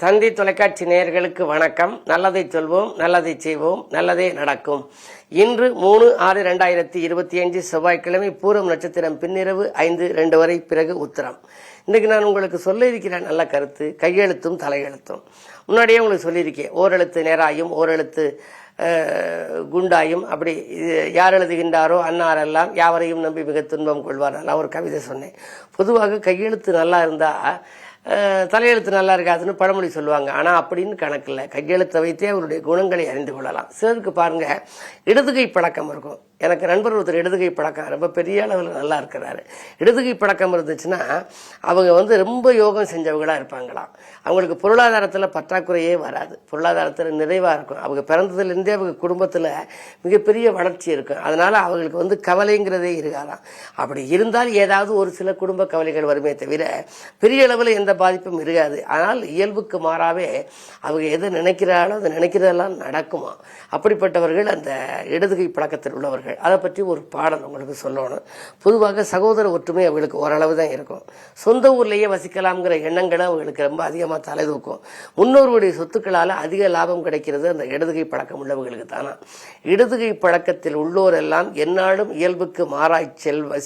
தந்தி தொலைக்காட்சி நேயர்களுக்கு வணக்கம். நல்லதை சொல்வோம், நல்லதை செய்வோம், நல்லதே நடக்கும். இன்று 3/6/2025 செவ்வாய்க்கிழமை, பூரம் நட்சத்திரம், பின்னிரவு 5:02 வரை, பிறகு உத்திரம். இன்றைக்கு நான் உங்களுக்கு சொல்ல இருக்கிற நல்ல கருத்து கையெழுத்தும் தலையெழுத்தும். முன்னாடியே உங்களுக்கு சொல்லியிருக்கேன், ஓரெழுத்து நேராயும் ஓரெழுத்து குண்டாயும். அப்படி யார் எழுதுகின்றாரோ அன்னாரெல்லாம் யாவரையும் நம்பி மிக துன்பம் கொள்வார். நான் ஒரு கவிதை சொன்னேன். பொதுவாக கையெழுத்து நல்லா இருந்தா தலையெழுத்து நல்லா இருக்காதுன்னு பழமொழி சொல்லுவாங்க. ஆனால் அப்படின்னு கணக்கில்லை. கையெழுத்தை வைத்தே அவருடைய குணங்களை அறிந்து கொள்ளலாம். சிலருக்கு பாருங்க, இடதுகை பழக்கம் இருக்கும். எனக்கு நண்பர் ஒருத்தர் இடதுகை பழக்கம் ரொம்ப பெரிய அளவில் நல்லா இருக்கிறாரு. இடதுகை பழக்கம் இருந்துச்சுன்னா அவங்க ரொம்ப யோகம் செஞ்சவங்களாக இருப்பாங்களாம். அவங்களுக்கு பொருளாதாரத்தில் பற்றாக்குறையே வராது. பொருளாதாரத்தில் நிறைவாக இருக்கும். அவங்க பிறந்ததுலேருந்தே அவங்க குடும்பத்தில் மிகப்பெரிய வளர்ச்சி இருக்கும். அதனால அவங்களுக்கு கவலைங்கிறதே இருக்காதாம். அப்படி இருந்தால் ஏதாவது ஒரு சில குடும்ப கவலைகள் வருமே தவிர பெரிய அளவில் எந்த பாதிப்பும் இருக்காது. ஆனால் இயல்புக்கு மாறாவே அவங்க எதை நினைக்கிறாளோ அதை நினைக்கிறதெல்லாம் நடக்குமா. அப்படிப்பட்டவர்கள் அந்த இடதுகை பழக்கத்தில் உள்ளவர்கள். அதை பற்றி ஒரு பாடல் உங்களுக்கு சொல்லணும். பொதுவாக சகோதர ஒற்றுமை அவங்களுக்கு ஓரளவு தான் இருக்கும். சொந்த ஊர்லேயே வசிக்கலாம்ங்கிற எண்ணங்களை அவங்களுக்கு ரொம்ப அதிகமாக தலைதூக்கும். முன்னோருடைய சொத்துக்களால் அதிக லாபம் கிடைக்கிறது அந்த இடதுகை பழக்கம் உள்ளவர்களுக்கு தானா. இடதுகை பழக்கத்தில் உள்ளோர் எல்லாம் எந்நாளும் இயல்புக்கு மாறாய்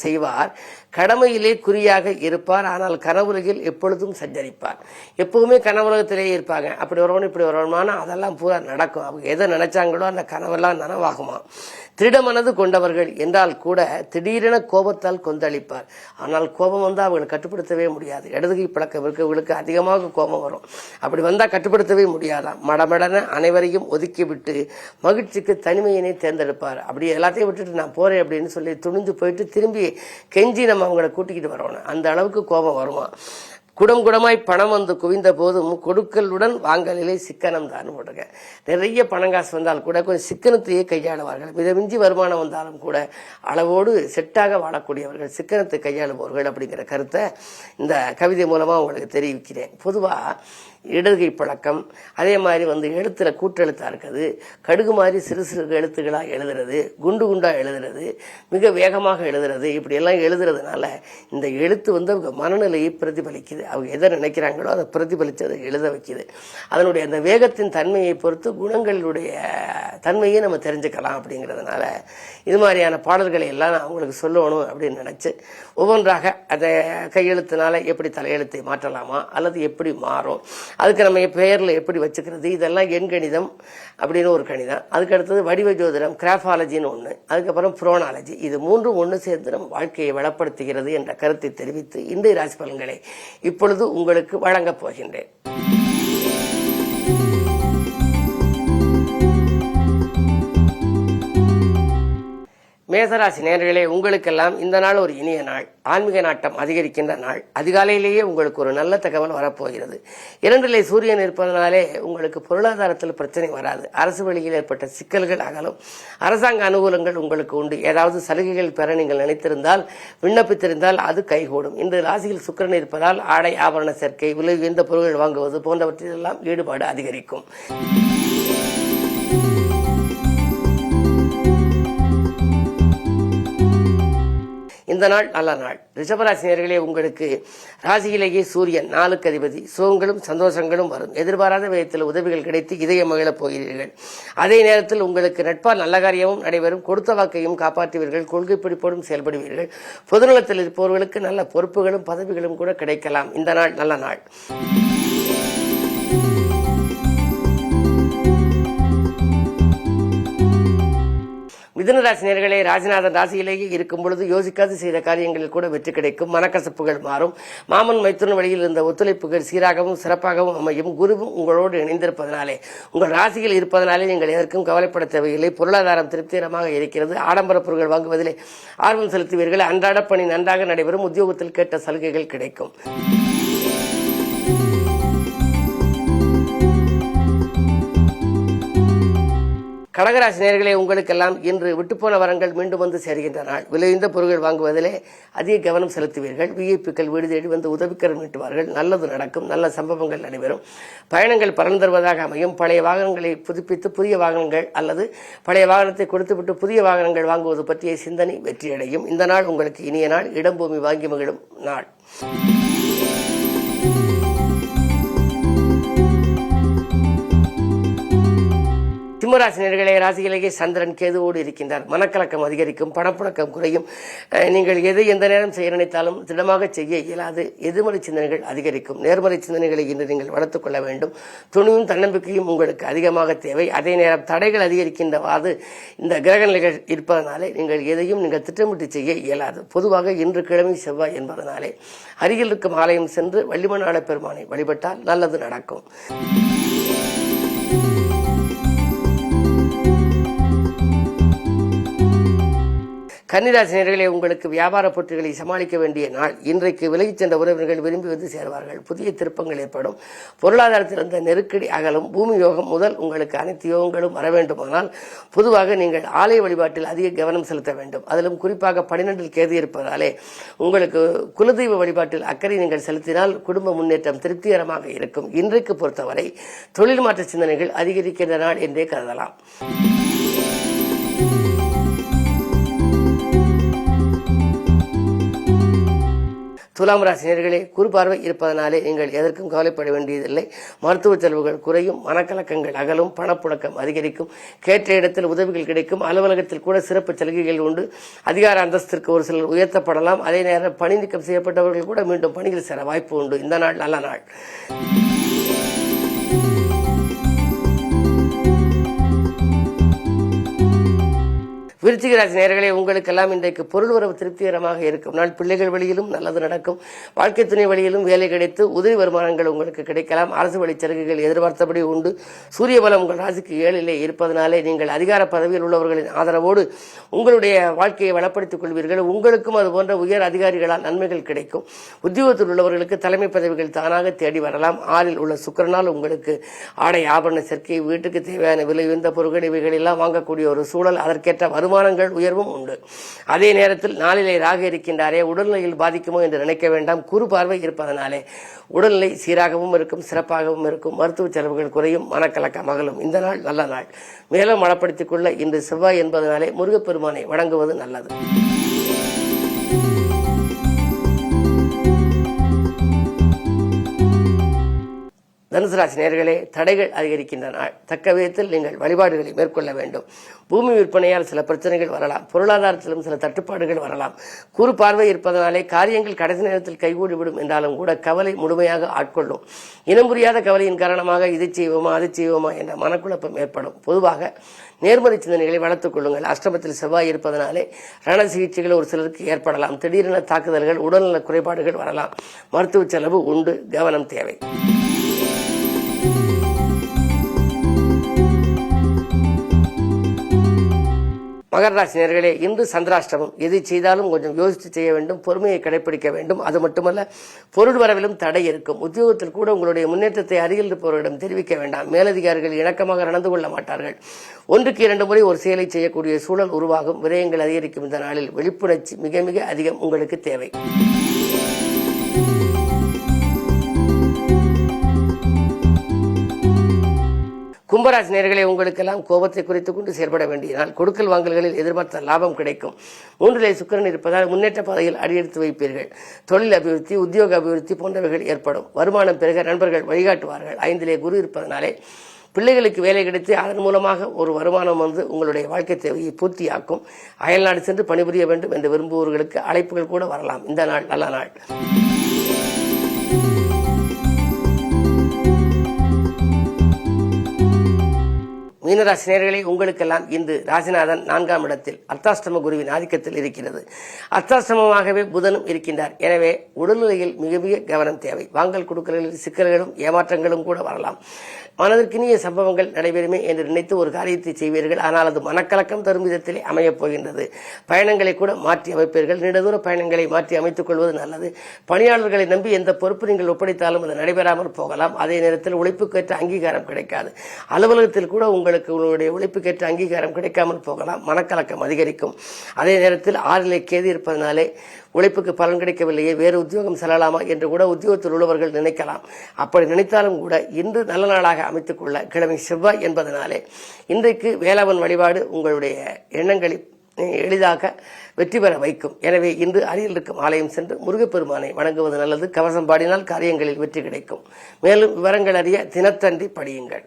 செய்வார். கடமையிலே குறியாக இருப்பார். ஆனால் கனவுலகில் எப்பொழுதும் சஞ்சரிப்பார். எப்பவுமே கனவுலகத்திலேயே இருப்பாங்க. அப்படி வரவனும் இப்படி வரவனுமான அதெல்லாம் பூரா நடக்கும். அவங்க எதை நினைச்சாங்களோ அந்த கனவெல்லாம் நனவாகுமா. திருடமனது கொண்டவர்கள் என்றால் கூட திடீரென கோபத்தால் கொந்தளிப்பார். ஆனால் கோபம் வந்தால் அவங்களை கட்டுப்படுத்தவே முடியாது. இடதுகை பழக்கம் இருக்கவங்களுக்கு அதிகமாக கோபம் வரும். அப்படி வந்தால் கட்டுப்படுத்தவே முடியாதான். மடமடன அனைவரையும் ஒதுக்கிவிட்டு மகிழ்ச்சிக்கு தனிமையினை தேர்ந்தெடுப்பார். அப்படி எல்லாத்தையும் விட்டுட்டு நான் போறேன் அப்படின்னு சொல்லி துணிஞ்சு போயிட்டு திரும்பி கெஞ்சி நம்ம அவங்களை கூட்டிக்கிட்டு வரணும். அந்த அளவுக்கு கோபம் வருமா. குடம் குடமாய் பணம் வந்து குவிந்த போதும் கொடுக்கலுடன் வாங்கலிலே சிக்கனம் தான் போட்டுங்க. நிறைய பணங்காசு வந்தால் கூட கொஞ்சம் சிக்கனத்தையே கையாளுவார்கள். மித மிஞ்சி வருமானம் வந்தாலும் கூட அளவோடு செட்டாக வாழக்கூடியவர்கள், சிக்கனத்தை கையாளுபவர்கள் அப்படிங்கிற கருத்தை இந்த கவிதை மூலமா உங்களுக்கு தெரிவிக்கிறேன். பொதுவா இடதுகை பழக்கம் அதே மாதிரி எழுத்துல கூட்டெழுத்தா இருக்குது. கடுகு மாதிரி சிறு சிறு எழுத்துக்களாக எழுதுறது, குண்டு குண்டா எழுதுறது, மிக வேகமாக எழுதுறது, இப்படி எல்லாம் எழுதுறதுனால இந்த எழுத்து அவங்க மனநிலையை பிரதிபலிக்குது. அவங்க எதை நினைக்கிறாங்களோ அதை பிரதிபலித்து அதை எழுத வைக்குது. அதனுடைய அந்த வேகத்தின் தன்மையை பொறுத்து குணங்களுடைய தன்மையை நம்ம தெரிஞ்சுக்கலாம். அப்படிங்கிறதுனால இது மாதிரியான பாடல்களை எல்லாம் நான் அவங்களுக்கு சொல்லணும் அப்படின்னு நினைச்சு ஒவ்வொன்றாக அதை கையெழுத்தினால எப்படி தலையெழுத்தை மாற்றலாமா அல்லது எப்படி மாறும், அதுக்கு நம்ம பெயரில் எப்படி வச்சுக்கிறது, இதெல்லாம் எண்கணிதம் அப்படின்னு ஒரு கணிதம். அதுக்கு அடுத்தது வடிவ ஜோதிடம், கிராஃபாலஜின்னு ஒன்று, அதுக்கப்புறம் புரோனாலஜி. இது மூன்றும் ஒன்று சேர்ந்து நம் வாழ்க்கையை வளப்படுத்துகிறது என்ற கருத்தை தெரிவித்து இன்றைய ராசி பலன்களை இப்பொழுது உங்களுக்கு வழங்கப் போகின்றேன். மேசராசி நேயர்களே, உங்களுக்கெல்லாம் இந்த நாள் ஒரு இனிய நாள். ஆன்மீக நாட்டம் அதிகரிக்கின்ற நாள். அதிகாலையிலேயே உங்களுக்கு ஒரு நல்ல தகவல் வரப்போகிறது. 2லே சூரியன் இருப்பதனாலே உங்களுக்கு பொருளாதாரத்தில் பிரச்சனை வராது. அரசு வழியில் ஏற்பட்ட சிக்கல்கள் அகலும். அரசாங்க அனுகூலங்கள் உங்களுக்கு உண்டு. ஏதாவது சலுகைகள் பெற நீங்கள் நினைத்திருந்தால், விண்ணப்பித்திருந்தால் அது கைகூடும். இன்று ராசியில் சுக்கிரன் இருப்பதால் ஆடை ஆபரண சேர்க்கை, விலை உயர்ந்த பொருட்கள் வாங்குவது போன்றவற்றிலெல்லாம் ஈடுபாடு அதிகரிக்கும். இந்த நாள் நல்ல நாள். ரிஷபராசி நேயர்களே, உங்களுக்கு ராசியிலேயே சூரியன் 4க்கு அதிபதி. சுகங்களும் சந்தோஷங்களும் வரும். எதிர்பாராத விதத்தில் உதவிகள் கிடைத்து இதயம் மகிழப் போகிறீர்கள். அதே நேரத்தில் உங்களுக்கு நட்பால் நல்ல காரியமும் நடைபெறும். கொடுத்த வாக்கையும் காப்பாற்றுவீர்கள். கொள்கை பிடிப்போடும் செயல்படுவீர்கள். பொதுநலத்தில் இருப்பவர்களுக்கு நல்ல பொறுப்புகளும் பதவிகளும் கூட கிடைக்கலாம். இந்த நாள் நல்ல நாள். மிதுனராசி நேயர்களே, ராசிநாதன் ராசியிலேயே இருக்கும் பொழுது யோசிக்காது செய்த காரியங்களில் கூட வெற்றி கிடைக்கும். மனக்கசப்புகள் மாறும். மாமன் மைத்துன வழியில் இருந்த ஒத்துழைப்புகள் சீராகவும் சிறப்பாகவும் அமையும். குருவும் உங்களோடு இணைந்திருப்பதனாலே, உங்கள் ராசியில் இருப்பதனாலே நீங்கள் எதற்கும் கவலைப்பட தேவையில்லை. பொருளாதாரம் திருப்திகரமாக இருக்கிறது. ஆடம்பர பொருட்கள் வாங்குவதிலே ஆர்வம் செலுத்துவீர்கள். அன்றாட பணி நன்றாக நடைபெறும். உத்தியோகத்தில் கேட்ட சலுகைகள் கிடைக்கும். கடகராசி நேயர்களே, உங்களுக்கெல்லாம் இன்று விட்டுப்போன வரங்கள் மீண்டும் வந்து சேர்கின்ற நாள். விலையுந்த பொருட்கள் வாங்குவதிலே அதிக கவனம் செலுத்துவீர்கள். விஐபிக்கள் வீடு தேடி வந்து உதவிக்கரம் நீட்டுவார்கள். நல்லது நடக்கும். நல்ல சம்பவங்கள் நடைபெறும். பயணங்கள் பலன் தருவதாக அமையும். பழைய வாகனங்களை புதுப்பித்து புதிய வாகனங்கள் அல்லது பழைய வாகனத்தை கொடுத்துவிட்டு புதிய வாகனங்கள் வாங்குவது பற்றிய சிந்தனை வெற்றியடையும். இந்த நாள் உங்களுக்கு இனிய நாள். இடம் பூமி வாங்கி மகிழும் நாள். சிம்மராசினியர்களே, ராசியிலேயே சந்திரன் கேதுவோடு இருக்கின்றார். மனக்கலக்கம் அதிகரிக்கும், பணப்புழக்கம் குறையும். நீங்கள் எதை எந்த நேரம் செய்ய நினைத்தாலும் திடமாக செய்ய இயலாது. எதிர்மறை சிந்தனைகள் அதிகரிக்கும். நேர்மறை சிந்தனைகளை இன்று நீங்கள் வளர்த்துக் கொள்ள வேண்டும். துணிவும் தன்னம்பிக்கையும் உங்களுக்கு அதிகமாக தேவை. அதே நேரம் தடைகள் அதிகரிக்கின்றவாறு இந்த கிரக நிலைகள் இருப்பதனாலே நீங்கள் எதையும் நீங்கள் திட்டமிட்டு செய்ய இயலாது. பொதுவாக இன்று கிழமை செவ்வாய் என்பதனாலே அருகில் இருக்கும் ஆலயம் சென்று வள்ளிமணாள பெருமானை வழிபட்டால் நல்லது நடக்கும். கன்னிராசினியர்களே, உங்களுக்கு வியாபார போட்டிகளை சமாளிக்க வேண்டிய நாள். இன்றைக்கு விலகிச் சென்ற உறவினர்கள் விரும்பி வந்து சேர்வார்கள். புதிய திருப்பங்கள் ஏற்படும். பொருளாதாரத்தில் இருந்த நெருக்கடி அகலும். பூமி யோகம் முதல் உங்களுக்கு அனைத்து யோகங்களும் வர வேண்டுமானால் பொதுவாக நீங்கள் ஆலய வழிபாட்டில் அதிக கவனம் செலுத்த வேண்டும். அதிலும் குறிப்பாக 12 கேது இருப்பதாலே உங்களுக்கு குலதெய்வ வழிபாட்டில் அக்கறை நீங்கள் செலுத்தினால் குடும்ப முன்னேற்றம் திருப்திகரமாக இருக்கும். இன்றைக்கு பொறுத்தவரை தொழில் மாற்ற சிந்தனைகள் அதிகரிக்கின்ற நாள் என்றே கருதலாம். துலாம் ராசினியர்களே, குறு பார்வை இருப்பதனாலே நீங்கள் எதற்கும் கவலைப்பட வேண்டியதில்லை. மருத்துவ செலவுகள் குறையும். மனக்கலக்கங்கள் அகலும். பணப்புழக்கம் அதிகரிக்கும். கேட்ட இடத்தில் உதவிகள் கிடைக்கும். அலுவலகத்தில் கூட சிறப்பு சலுகைகள் உண்டு. அதிகார அந்தஸ்திற்கு ஒரு சிலர் உயர்த்தப்படலாம். அதே நேரம் பணி நீக்கம் செய்யப்பட்டவர்கள் கூட மீண்டும் பணியில் சேர வாய்ப்பு உண்டு. இந்த நாள் நல்ல நாள். விருச்சிக ராசி நேயர்களே, உங்களுக்கெல்லாம் இன்றைக்கு பொருள் வரவு திருப்திகரமாக இருக்கும் நாள். பிள்ளைகள் வழியிலும் நல்லது நடக்கும். வாழ்க்கை துணை வழியிலும் வேலை கிடைத்து உதவி வருமானங்கள் உங்களுக்கு கிடைக்கலாம். அரசு வழி சலுகைகள் எதிர்பார்த்தபடி உண்டு. சூரிய பலம் உங்கள் ராசிக்கு 7லே இருப்பதனாலே நீங்கள் அதிகார பதவியில் உள்ளவர்களின் ஆதரவோடு உங்களுடைய வாழ்க்கையை வளப்படுத்திக் கொள்வீர்கள். உங்களுக்கும் அது போன்ற உயர் அதிகாரிகளால் நன்மைகள் கிடைக்கும். உத்தியோகத்தில் உள்ளவர்களுக்கு தலைமை பதவிகள் தானாக தேடி வரலாம். 6ல் உள்ள சுக்கிரனால் உங்களுக்கு ஆடை ஆபரண சேர்க்கை, வீட்டுக்கு தேவையான விலை உயர்ந்த பொருட்கள் இவைகள் எல்லாம் வாங்கக்கூடிய ஒரு சூழல், அதற்கேற்ற வருமானங்கள் உயர்வும் உண்டு. அதே நேரத்தில் 4லே ராகு இருக்கின்றாரே, உடல்நிலையில் பாதிக்குமோ என்று நினைக்க வேண்டாம். குறு பார்வை இருப்பதனாலே உடல்நிலை சீராகவும் இருக்கும், சிறப்பாகவும் இருக்கும். மருத்துவ செலவுகள் குறையும். மனக்கலக்கம் அகலும். இந்த நாள் நல்ல நாள். மேலும் வளப்படுத்திக் கொள்ள இன்று செவ்வாய் என்பதனாலே முருகப்பெருமானை வணங்குவது நல்லது. தனுசு ராசி நேயர்களே, தடைகள் அதிகரிக்கின்ற நாள். தக்க விதத்தில் நீங்கள் வழிபாடுகளை மேற்கொள்ள வேண்டும். பூமி விற்பனையால் சில பிரச்சனைகள் வரலாம். பொருளாதாரத்திலும் சில தட்டுப்பாடுகள் வரலாம். குறு பார்வை இருப்பதனாலே காரியங்கள் கடைசி நேரத்தில் கைகூடிவிடும் என்றாலும் கூட கவலை முழுமையாக ஆட்கொள்ளும். இனம் புரியாத கவலையின் காரணமாக இதை செய்வோமா அதை செய்வோமா என்ற மனக்குழப்பம் ஏற்படும். பொதுவாக நேர்மறை சிந்தனைகளை வளர்த்துக் கொள்ளுங்கள். அஷ்டமத்தில் செவ்வாய் இருப்பதனாலே ரண சிகிச்சைகள் ஒரு சிலருக்கு ஏற்படலாம். திடீரென தாக்குதல்கள், உடல்நல குறைபாடுகள் வரலாம். மருத்துவ செலவு உண்டு. கவனம் தேவை. மகர ராசி நேயர்களே, இன்று சந்திராஷ்டமம். எதை செய்தாலும் கொஞ்சம் யோசித்து செய்ய வேண்டும். பொறுமையை கடைபிடிக்க வேண்டும். அது மட்டுமல்ல, பொருள் வரவிலும் தடை இருக்கும். உத்தியோகத்தில் கூட உங்களுடைய முன்னேற்றத்தை அருகில் இருப்பவரிடம் தெரிவிக்க வேண்டாம். மேலதிகாரிகள் இணக்கமாக நடந்து கொள்ள மாட்டார்கள். 1க்கு 2 முறை ஒரு செயலை செய்யக்கூடிய சூழல் உருவாகும். விரயங்கள் அதிகரிக்கும். இந்த நாளில் விழிப்புணர்ச்சி மிக மிக அதிகம் உங்களுக்கு தேவை. கும்பராசி நேயர்களே, உங்களுக்கெல்லாம் கோபத்தை குறைத்துக் கொண்டு செயல்பட வேண்டிய நாள். கொடுக்கல் வாங்கல்களில் எதிர்பார்த்த லாபம் கிடைக்கும். 3லே சுக்கிரன் இருப்பதால் முன்னேற்ற பாதையில் அடியெடுத்து வைப்பீர்கள். தொழில் அபிவிருத்தி, உத்தியோக அபிவிருத்தி போன்றவைகள் ஏற்படும். வருமானம் பெருக நண்பர்கள் வழிகாட்டுவார்கள். 5லே குரு இருப்பதனாலே பிள்ளைகளுக்கு வேலை கிடைத்து அதன் மூலமாக ஒரு வருமானம் வந்து உங்களுடைய வாழ்க்கை தேவையை பூர்த்தியாக்கும். அயல்நாடு சென்று பணிபுரிய வேண்டும் என்று விரும்புபவர்களுக்கு அழைப்புகள் கூட வரலாம். இந்த நாள் நல்ல நாள். மீனராசி நேயர்களே, உங்களுக்கெல்லாம் இன்று ராசிநாதன் 4ஆம் இடத்தில் அர்த்தாஷ்டம குருவின் ஆதிக்கத்தில் இருக்கிறது. அர்த்தாஷ்டமமாகவே புதனும் இருக்கின்றார். எனவே உடல்நிலையில் மிக மிக கவனம் தேவை. வாங்கல் கொடுக்கல்களில் சிக்கல்களும் ஏமாற்றங்களும் கூட வரலாம். மனதிற்கினிய சம்பவங்கள் நடைபெறுமே என்று நினைத்து ஒரு காரியத்தை செய்வீர்கள். ஆனால் அது மனக்கலக்கம் தரும் விதத்திலே அமையப் போகின்றது. பயணங்களை கூட மாற்றி அமைப்பீர்கள். நீண்டதூர பயணங்களை மாற்றி அமைத்துக் கொள்வது நல்லது. பணியாளர்களை நம்பி எந்த பொறுப்பு நீங்கள் ஒப்படைத்தாலும் அது நடைபெறாமல் போகலாம். அதே நேரத்தில் உழைப்புக்கேற்ற அங்கீகாரம் கிடைக்காது. அலுவலகத்தில் கூட உங்களுடைய உழைப்புக்கேற்ற அங்கீகாரம் கிடைக்காமல் போகலாம். மனக்கலக்கம் அதிகரிக்கும். அதே நேரத்தில் 6லே கேது இருப்பதனாலே உழைப்புக்கு பலன் கிடைக்கவில்லையே, வேறு உத்தியோகம் செல்லலாமா என்று கூட உத்தியோகத்தில் உள்ளவர்கள் நினைக்கலாம். அப்படி நினைத்தாலும் கூட இன்று நல்ல நாளாக அமைத்துக் கொள்ள கிழமை செவ்வாய் என்பதனாலே இன்றைக்கு வேளாண் வழிபாடு உங்களுடைய எண்ணங்களை எளிதாக வெற்றி பெற வைக்கும். எனவே இன்று அருகில் இருக்கும் ஆலயம் சென்று முருகப்பெருமானை வணங்குவது நல்லது. கவசம் பாடினால் காரியங்களில் வெற்றி கிடைக்கும். மேலும் விவரங்கள் அறிய தினத்தன்றி படியுங்கள்.